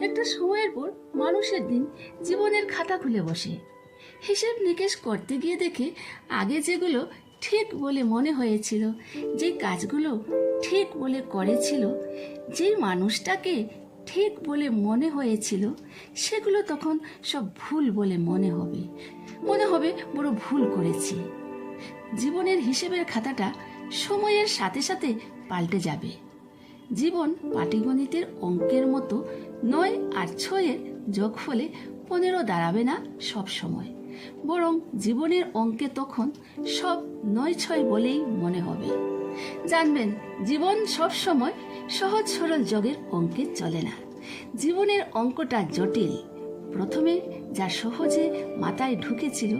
একটা সময়ের পর মানুষের দিন জীবনের খাতা খুলে বসে হিসেব নিকেশ করতে গিয়ে দেখে আগে যেগুলো ঠিক বলে মনে হয়েছিল, যে কাজগুলো ঠিক বলে করেছিল, যেই মানুষটাকে ঠিক বলে মনে হয়েছিল, সেগুলো তখন সব ভুল বলে মনে হবে বড় ভুল করেছি। জীবনের হিসেবের খাতাটা সময়ের সাথে সাথে পাল্টে যাবে। জীবন পাটিগণিতের অঙ্কের মতো 9 আর 6-এর যোগফলে 15 দাঁড়াবে না সব সময়, বরং জীবনের অঙ্কে তখন সব 9-6 বলেই মনে হবে। জানবেন, জীবন সব সময় সহজ সরল যোগের অঙ্কে চলে না। জীবনের অঙ্কটা জটিল। প্রথমে যা সহজে মাথায় ঢুকেছিল,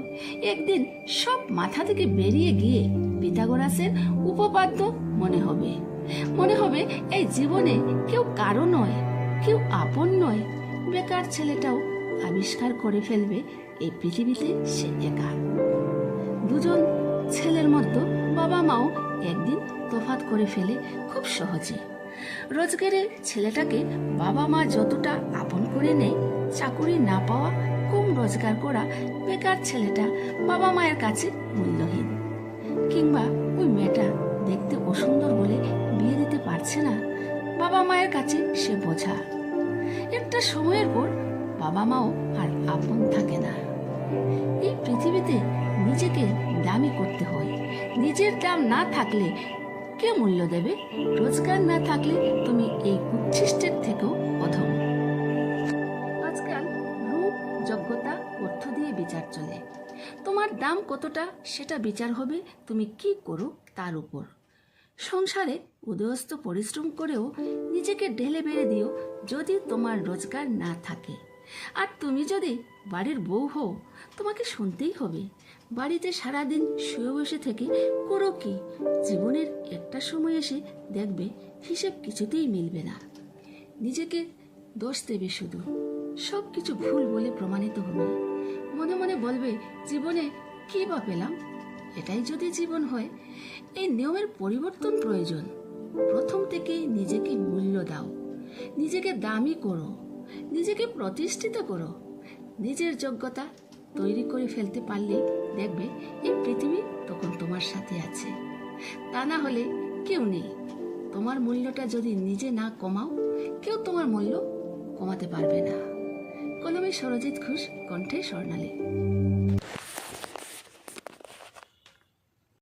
একদিন সব মাথা থেকে বেরিয়ে গিয়ে পিথাগোরাসের উপপাদ্য মনে হবে এই জীবনে কেউ কারো নয়, কেউ আপন নয়। বেকার ছেলেটাও আবিষ্কার করে ফেলবে এই পৃথিবীতে সে একা। দুজন ছেলের মধ্যে বাবা মাও একদিন তফাৎ করে ফেলে খুব সহজে। রোজগারের ছেলেটাকে বাবা মা যতটা আপন করে নেয়, চাকুরি না পাওয়া, কম রোজগার করা বেকার ছেলেটা বাবা মায়ের কাছে মূল্যহীন। কিংবা ওই মেয়েটা দেখতে অসুন্দর বলে বিয়ে দিতে পারছে না, বাবা মায়ের কাছে সে বোঝা। একটা সময়ের পর বাবা মাও আর আপন থাকে না। এই পৃথিবীতে নিজেকে দামি করতে হয়। নিজের দাম না থাকলে কে মূল্য দেবে? রোজগার না থাকলে তুমি এই উচ্ছিষ্টের থেকেও অধম। আজকাল রূপ, যোগ্যতা, অর্থ দিয়ে বিচার চলে। তোমার দাম কতটা সেটা বিচার হবে তুমি কি করো তার উপর। সংসারে উদয়স্ত পরিশ্রম করেও নিজেকে ঢেলে বেড়ে দিও যদি তোমার রোজগার না থাকে। আর তুমি যদি বাড়ির বউ হও, তোমাকে শুনতেই হবে বাড়িতে সারাদিন শুয়ে বসে থেকে করো কি। জীবনের একটা সময় এসে দেখবে হিসেব কিছুতেই মিলবে না। নিজেকে দোষ দেবে, শুধু সব কিছু ভুল বলে প্রমাণিত হবে। মনে মনে বলবে, জীবনে কি বা পেলাম? এটাই যদি জীবন হয়। এই নিয়মের পরিবর্তন প্রয়োজন। প্রথম থেকেই নিজেকে মূল্য দাও, নিজেকে দামি করো, নিজেকে প্রতিষ্ঠিত করো। নিজের যোগ্যতা তৈরি করে ফেলতে পারলে দেখবে এই পৃথিবী তখন তোমার সাথে আছে। তা না হলে কেউ নেই। তোমার মূল্যটা যদি নিজে না কমাও, কেউ তোমার মূল্য কমাতে পারবে না। কলমে সরজিৎ ঘোষ, কণ্ঠে স্বর্ণালী।